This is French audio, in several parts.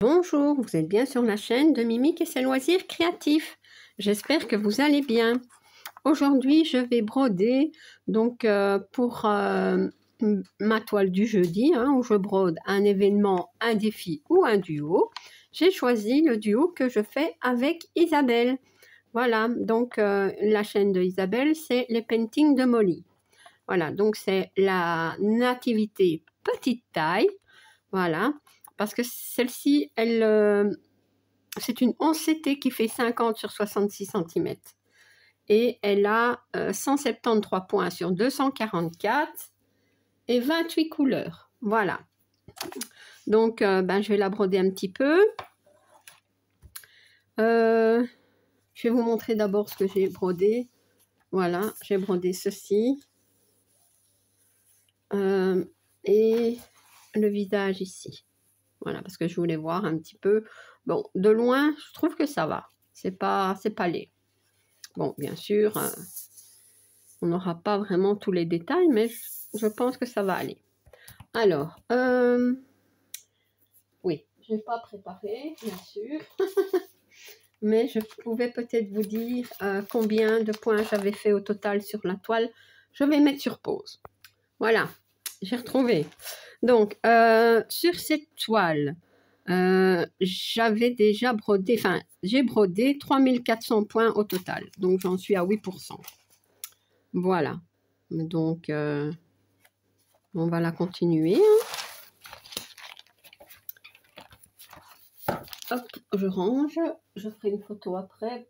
Bonjour, vous êtes bien sur la chaîne de Mimique et ses loisirs créatifs. J'espère que vous allez bien. Aujourd'hui, je vais broder donc pour ma toile du jeudi, où je brode un événement, un défi ou un duo. J'ai choisi le duo que je fais avec Isabelle. Voilà, donc la chaîne de Isabelle, c'est les paintings de Molly. Voilà, donc c'est la nativité petite taille. Voilà, parce que celle-ci, c'est une 11CT qui fait 50 sur 66 cm. Et elle a 173 points sur 244 et 28 couleurs. Voilà. Donc, je vais la broder un petit peu. Je vais vous montrer d'abord ce que j'ai brodé. Voilà, j'ai brodé ceci. Et le visage ici. Voilà, parce que je voulais voir un petit peu. Bon, de loin, je trouve que ça va. C'est pas laid. Bon, bien sûr, on n'aura pas vraiment tous les détails, mais je pense que ça va aller. Alors, oui, je n'ai pas préparé, bien sûr. Mais je pouvais peut-être vous dire combien de points j'avais fait au total sur la toile. Je vais mettre sur pause. Voilà, j'ai retrouvé. Donc, sur cette toile, j'avais déjà brodé, j'ai brodé 3400 points au total. Donc, j'en suis à 8%. Voilà. Donc, on va la continuer. Hop, je range. Je ferai une photo après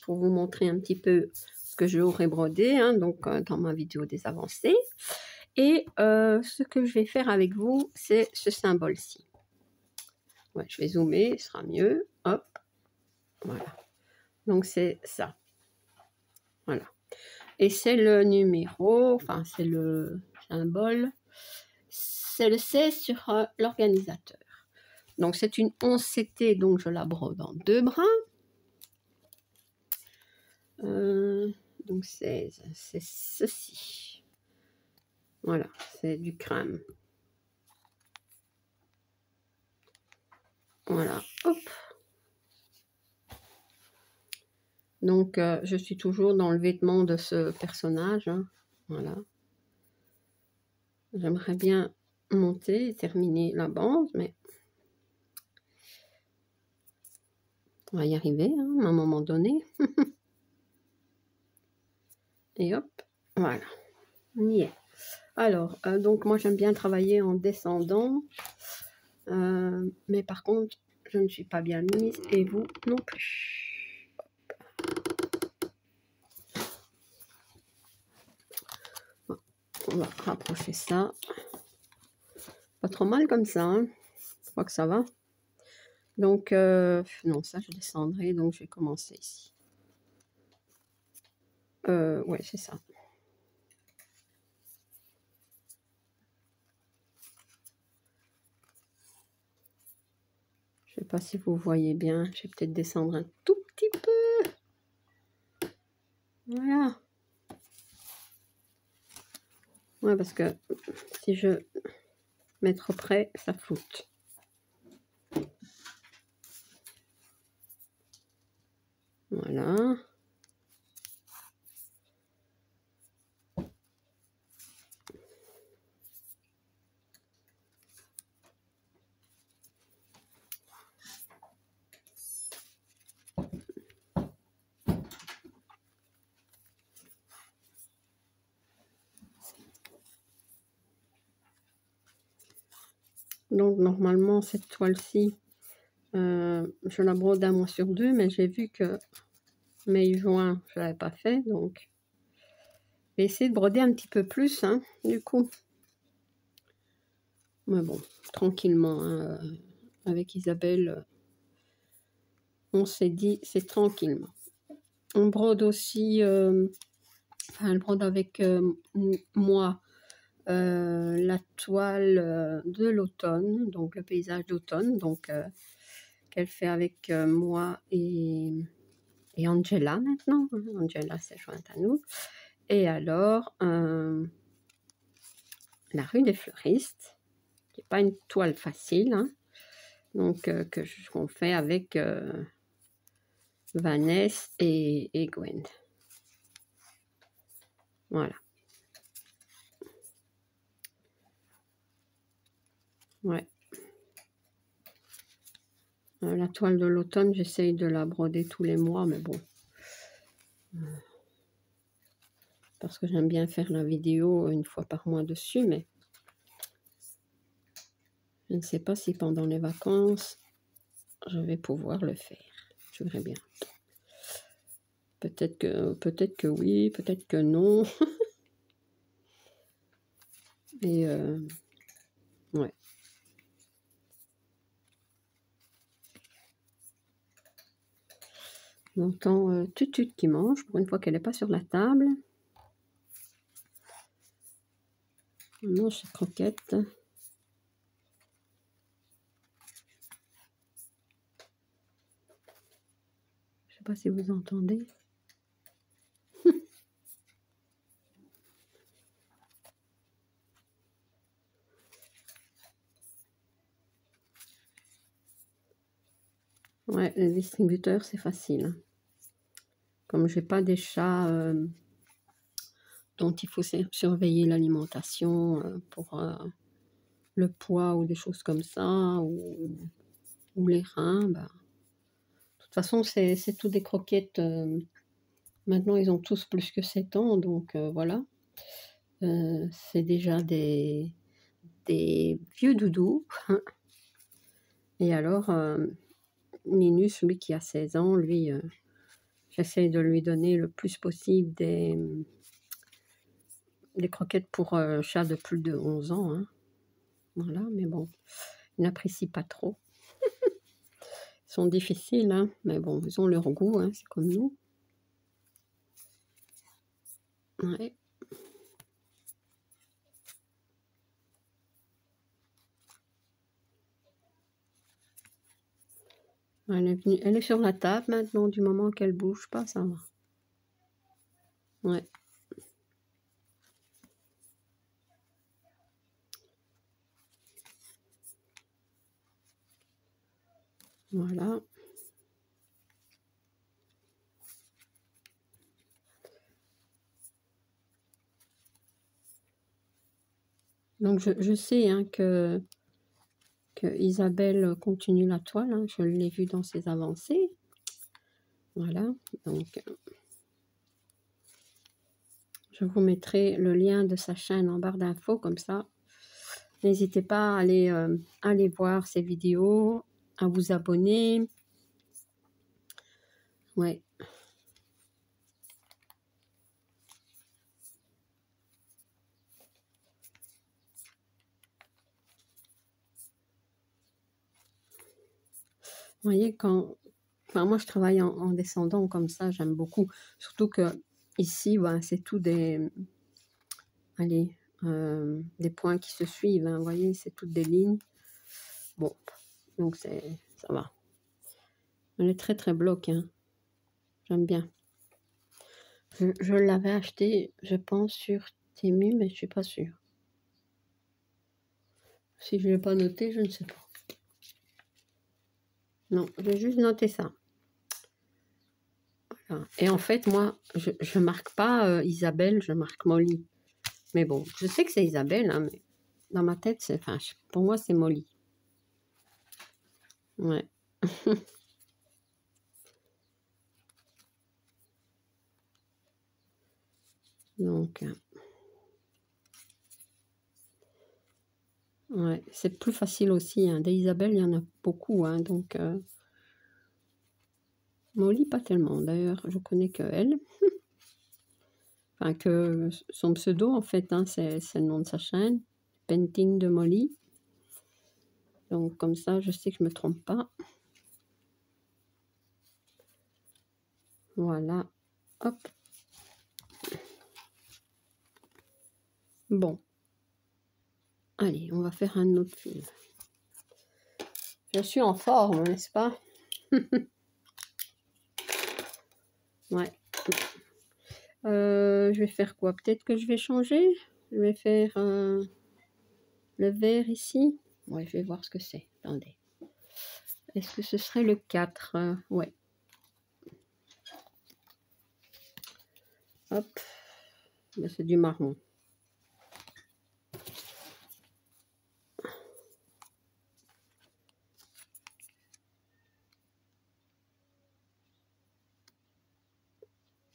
pour vous montrer un petit peu ce que j'aurais brodé donc dans ma vidéo des avancées. Et ce que je vais faire avec vous, c'est ce symbole-ci. Ouais, je vais zoomer, ce sera mieux. Hop, voilà. Donc, c'est ça. Voilà. Et c'est le numéro, enfin, c'est le symbole. C'est le 16 sur l'organisateur. Donc, c'est une 11CT, donc je la brode en 2 brins. Donc, 16, c'est ceci. Voilà, c'est du crâne. Voilà, hop. Donc, je suis toujours dans le vêtement de ce personnage. Voilà. J'aimerais bien monter et terminer la bande, mais on va y arriver à un moment donné. Et hop, voilà. On y est. Alors, donc moi j'aime bien travailler en descendant. Mais par contre, je ne suis pas bien mise et vous non plus. Bon, on va rapprocher ça. Pas trop mal comme ça. Je crois que ça va. Donc, non, ça je descendrai. Donc, je vais commencer ici. Ouais, c'est ça. Je ne sais pas si vous voyez bien. Je vais peut-être descendre un tout petit peu. Voilà. Ouais, parce que si je mets trop près, ça floute. Voilà. Donc, normalement, cette toile-ci, je la brode un mois sur 2, mais j'ai vu que mai-juin, je ne l'avais pas fait, donc je vais essayer de broder un petit peu plus, du coup. Mais bon, tranquillement, avec Isabelle, on s'est dit, c'est tranquillement. On brode aussi, elle brode avec moi, la toile de l'automne, donc le paysage d'automne, donc qu'elle fait avec moi et Angela maintenant. Angela s'est jointe à nous. Et alors, la rue des fleuristes, qui n'est pas une toile facile, Donc, qu'on fait avec Vanessa et Gwen. Voilà. Ouais. La toile de l'automne, j'essaye de la broder tous les mois, mais bon. Parce que j'aime bien faire la vidéo une fois par mois dessus, mais je ne sais pas si pendant les vacances, je vais pouvoir le faire. Je verrai bien. Peut-être que oui, peut-être que non. Et ouais. J'entends Tutut qui mange, pour une fois qu'elle n'est pas sur la table. On mange ses croquettes. Je ne sais pas si vous entendez. Ouais, les distributeurs, c'est facile. Hein. Comme j'ai pas des chats dont il faut surveiller l'alimentation pour le poids ou des choses comme ça, ou les reins, bah, de toute façon, c'est tout des croquettes. Maintenant, ils ont tous plus que 7 ans, donc voilà. C'est déjà des vieux doudous. Et alors, Linus, lui qui a 16 ans, lui, j'essaie de lui donner le plus possible des croquettes pour chats de plus de 11 ans. Hein. Voilà, mais bon, ils n'apprécient pas trop. Ils sont difficiles, hein, mais bon, ils ont leur goût, hein, c'est comme nous. Ouais. Elle est sur la table maintenant, du moment qu'elle bouge pas, ça va. Ouais. Voilà. Donc je sais hein, que Isabelle continue la toile, hein, je l'ai vu dans ses avancées. Voilà, donc je vous mettrai le lien de sa chaîne en barre d'infos, comme ça. N'hésitez pas à aller voir ses vidéos, à vous abonner. Ouais. Vous voyez, enfin, moi je travaille en descendant comme ça, j'aime beaucoup. Surtout que ici, ben, c'est tout des points qui se suivent. Hein, vous voyez, c'est toutes des lignes. Bon, donc ça va. Elle est très très bloc. Hein. J'aime bien. Je l'avais acheté, je pense, sur Temu, mais je suis pas sûre. Si je ne l'ai pas noté, je ne sais pas. Non, j'ai juste noté ça. Voilà. Et en fait, moi, je marque pas Isabelle, je marque Molly. Mais bon, je sais que c'est Isabelle, hein, mais dans ma tête, enfin, pour moi, c'est Molly. Ouais. Donc, ouais, c'est plus facile aussi. Hein. Des Isabelle, il y en a beaucoup, hein, donc Molly, pas tellement. D'ailleurs, je connais que elle. Enfin, que son pseudo, en fait, hein, c'est le nom de sa chaîne. Painting de Molly. Donc, comme ça, je sais que je me trompe pas. Voilà. Hop. Bon. Allez, on va faire un autre film. Je suis en forme, n'est-ce pas? Ouais. Je vais faire quoi? Peut-être que je vais changer. Je vais faire le vert ici. Ouais, je vais voir ce que c'est. Attendez. Est-ce que ce serait le 4? Ouais. Hop. Ben, c'est du marron.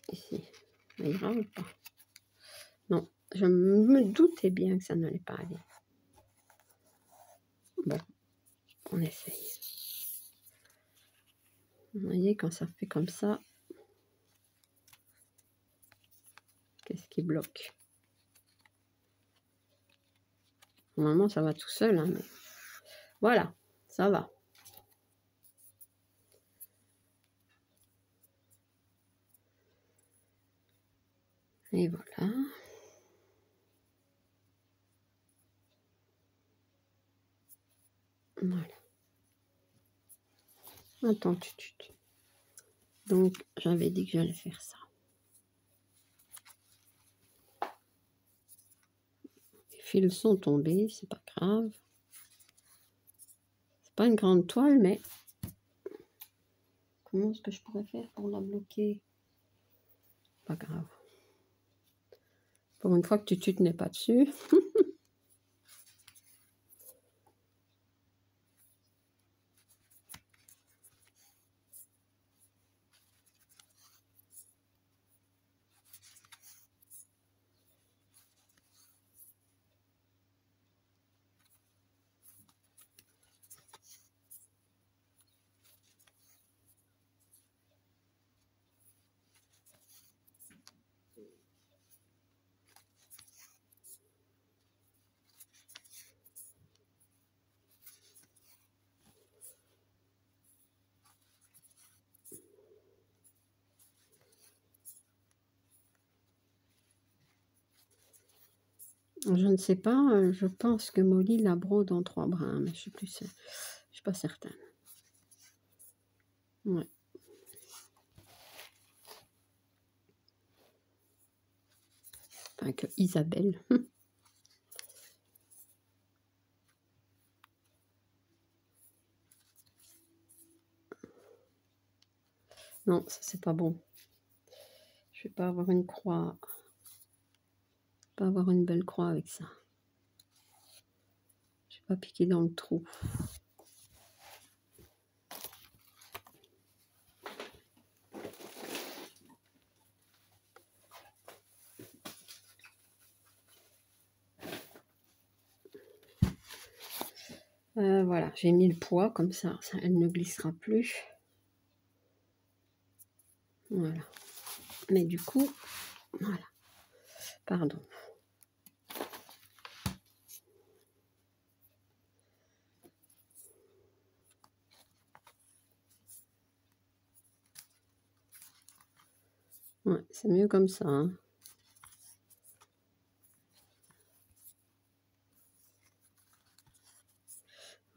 Ici. Ça ira ou pas? Non, je me doutais bien que ça n'allait pas aller. Bon, on essaye. Vous voyez, quand ça fait comme ça, qu'est-ce qui bloque? Normalement, ça va tout seul, hein, mais voilà, ça va. Et voilà. Voilà. Attends, donc, j'avais dit que j'allais faire ça. Les fils sont tombés, c'est pas grave. C'est pas une grande toile, mais comment est-ce que je pourrais faire pour la bloquer? Pas grave. Pour une fois que tu n'es pas dessus. Je ne sais pas, je pense que Molly la brode en 3 brins, mais je ne suis pas certaine. Ouais. Enfin, que Isabelle. Non, ça c'est pas bon. Je vais pas avoir une croix. Pas avoir une belle croix avec ça. Je vais pas piquer dans le trou. Voilà, j'ai mis le poids comme ça, elle ne glissera plus. Voilà. Mais du coup, voilà. Pardon. Ouais, c'est mieux comme ça. Hein.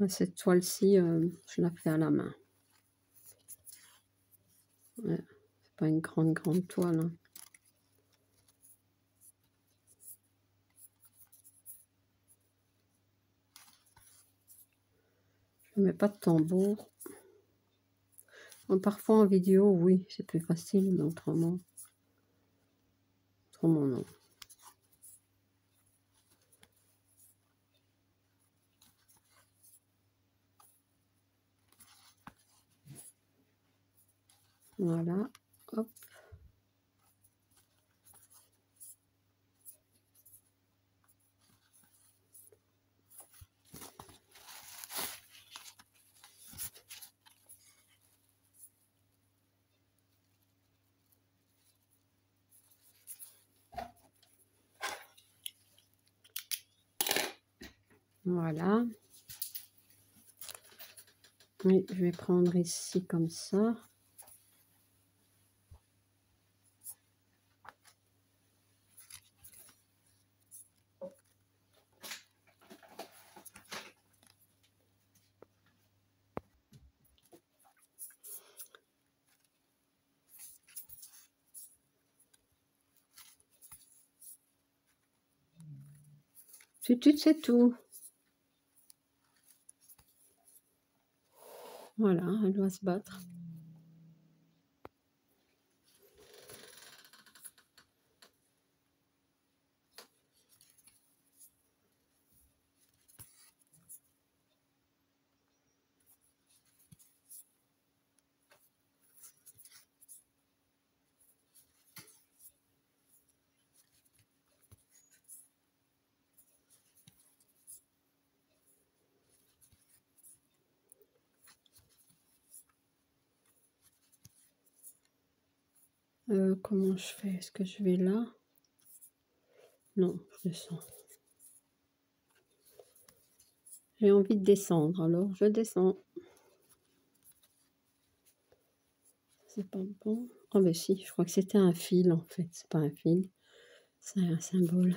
Cette toile-ci, je la fais à la main. Ouais, c'est pas une grande toile. Hein. Je ne mets pas de tambour. Parfois en vidéo, oui, c'est plus facile, mais autrement non. Voilà, hop. Voilà. Oui, je vais prendre ici comme ça. C'est tout. Voilà, elle doit se battre. Comment je fais? Est-ce que je vais là? Non, je descends. J'ai envie de descendre, alors je descends. C'est pas bon. Oh ben si, je crois que c'était un fil en fait. C'est pas un fil, c'est un symbole.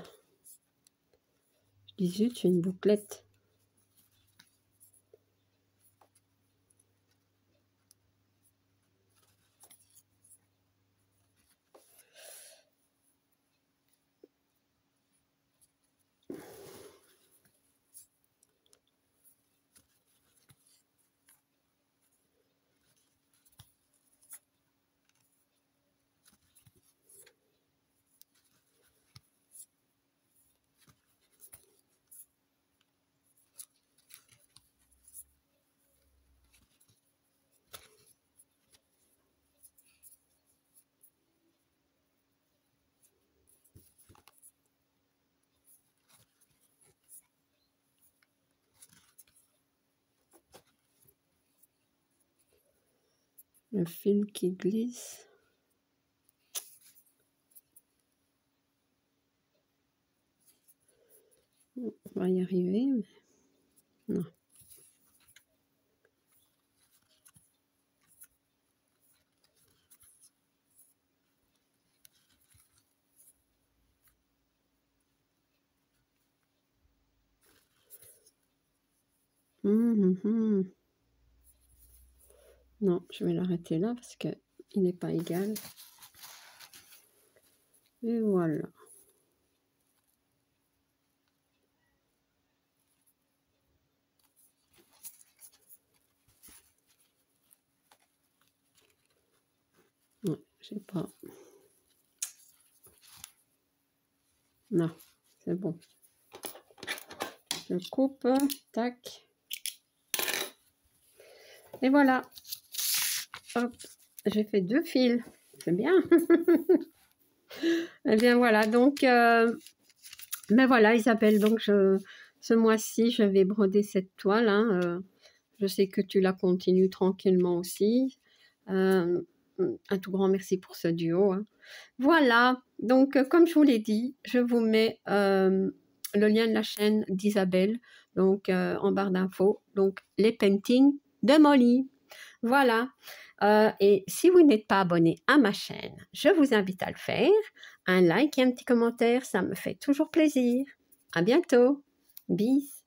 Je dis zut, j'ai une bouclette. Le fil qui glisse. On va y arriver, mais non. Non, je vais l'arrêter là parce que il n'est pas égal. Et voilà. Ouais, je sais pas. Non, c'est bon. Je coupe, tac. Et voilà. Hop, j'ai fait 2 fils. C'est bien. Eh bien voilà, donc, ben voilà Isabelle, donc ce mois-ci, je vais broder cette toile. Hein, je sais que tu la continues tranquillement aussi. Un tout grand merci pour ce duo. Hein. Voilà, donc comme je vous l'ai dit, je vous mets le lien de la chaîne d'Isabelle, donc en barre d'infos, donc les paintings de Molly. Voilà, et si vous n'êtes pas abonné à ma chaîne, je vous invite à le faire. Un like et un petit commentaire, ça me fait toujours plaisir. À bientôt. Bis.